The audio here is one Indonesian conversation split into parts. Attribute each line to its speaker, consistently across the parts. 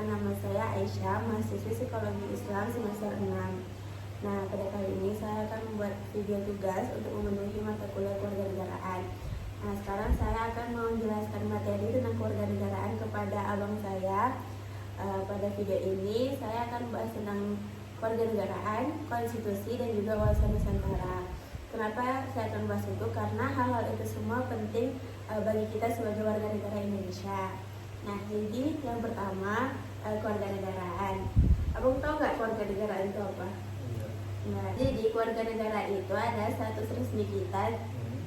Speaker 1: perkenalkan, nama saya Aisyah, mahasiswi Psikologi Islam semester 6. Nah, pada kali ini saya akan membuat video tugas untuk memenuhi mata kuliah kewarganegaraan. Nah, sekarang saya akan menjelaskan materi tentang kewarganegaraan kepada abang saya. Pada video ini saya akan membahas tentang kewarganegaraan, konstitusi, dan juga wawasan Nusantara. Kenapa saya akan membahas itu? Karena hal-hal itu semua penting bagi kita sebagai warga negara Indonesia. Nah, jadi yang pertama, kewarganegaraan. Abang tahu nggak kewarganegaraan itu apa? Nah, jadi keluarga negara itu ada status resmi kita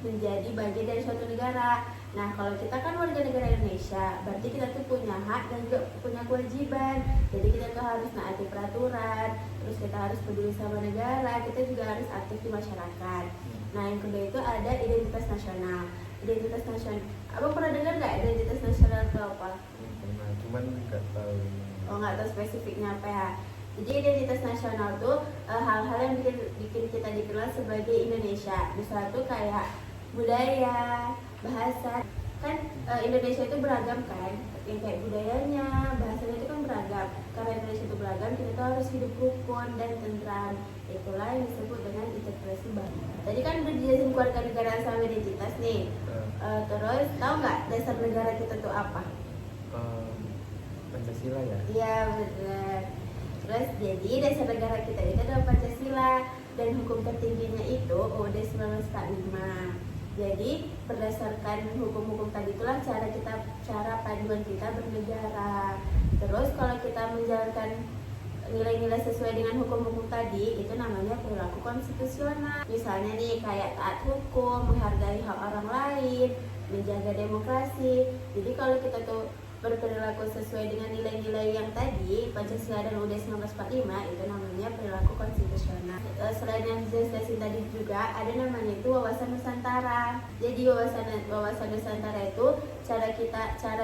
Speaker 1: menjadi bagian dari suatu negara. Nah, kalau kita kan warga negara Indonesia, berarti kita tuh punya hak dan juga punya kewajiban. Jadi kita tuh harus menaati peraturan, terus kita harus peduli sama negara, kita juga harus aktif di masyarakat. Nah, yang kedua itu ada identitas nasional. Identitas nasional, abang pernah dengar nggak identitas nasional itu apa?
Speaker 2: Pernah, cuman nggak tahu.
Speaker 1: Oh, nggak tahu spesifiknya apa ya. Jadi identitas nasional tuh hal-hal yang bikin kita dikenal sebagai Indonesia. Misalnya tuh kayak budaya, bahasa. Kan Indonesia itu beragam kan, yang kayak budayanya, bahasanya itu kan beragam. Karena Indonesia itu beragam, kita tuh harus hidup rukun dan tentram. Itulah yang disebut dengan integrasi bangsa. Tadi kan udah dijelasin keluarga negara sama identitas nih. Terus tahu nggak dasar negara kita tuh apa?
Speaker 2: Pancasila ya?
Speaker 1: Iya, benar. Terus jadi dasar negara kita itu adalah Pancasila dan hukum tertingginya itu UUD 1945. Jadi berdasarkan hukum-hukum tadi itulah cara panduan kita bernegara. Terus kalau kita menjalankan nilai-nilai sesuai dengan hukum-hukum tadi, itu namanya perilaku konstitusional. Misalnya nih kayak taat hukum, menghargai hak orang lain, menjaga demokrasi. Jadi kalau kita tuh berperilaku sesuai dengan nilai-nilai yang tadi, Pancasila dan UUD 1945, itu namanya perilaku konstitusional. Selain yang dijelasin tadi juga ada namanya itu wawasan Nusantara. Jadi wawasan Nusantara itu cara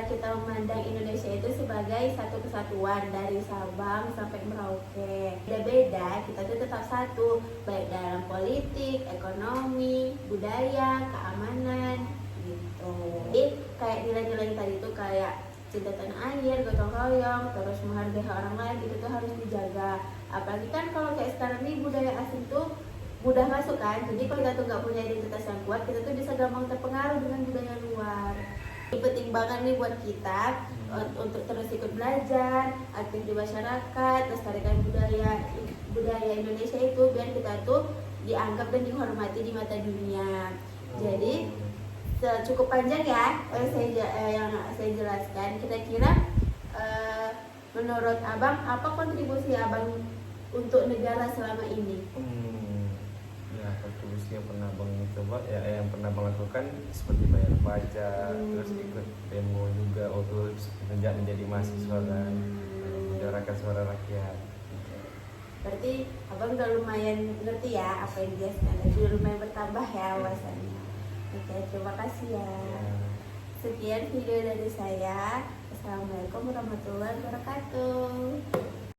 Speaker 1: kita memandang Indonesia itu sebagai satu kesatuan dari Sabang sampai Merauke. Beda-beda, kita tuh tetap satu, baik dalam politik, ekonomi, budaya, keamanan, gitu. Jadi kayak nilai-nilai tadi itu kayak cinta tanah air, gotong royong, terus menghargai hak orang lain, itu tuh harus dijaga. Apalagi kan kalau kayak sekarang nih budaya asing tuh mudah masuk kan. Jadi kalau kita tuh nggak punya identitas yang kuat, kita tuh bisa gampang terpengaruh dengan budaya luar. Ini penting banget nih buat kita untuk terus ikut belajar, aktif di masyarakat, lestarikan budaya Indonesia itu biar kita tuh dianggap dan dihormati di mata dunia. Jadi cukup panjang ya yang saya jelaskan. Kira-kira menurut abang apa kontribusi abang untuk negara selama ini?
Speaker 2: Ya, kontribusi yang pernah abang coba ya, yang pernah abang lakukan seperti bayar pajak, terus ikut demo juga waktu menjadi mahasiswa kan, menyuarakan suara rakyat.
Speaker 1: Berarti abang udah lumayan ngerti ya apa yang dia sekarang, udah lumayan bertambah ya wawasannya. Oke, terima kasih ya. Sekian video dari saya. Assalamualaikum warahmatullahi wabarakatuh.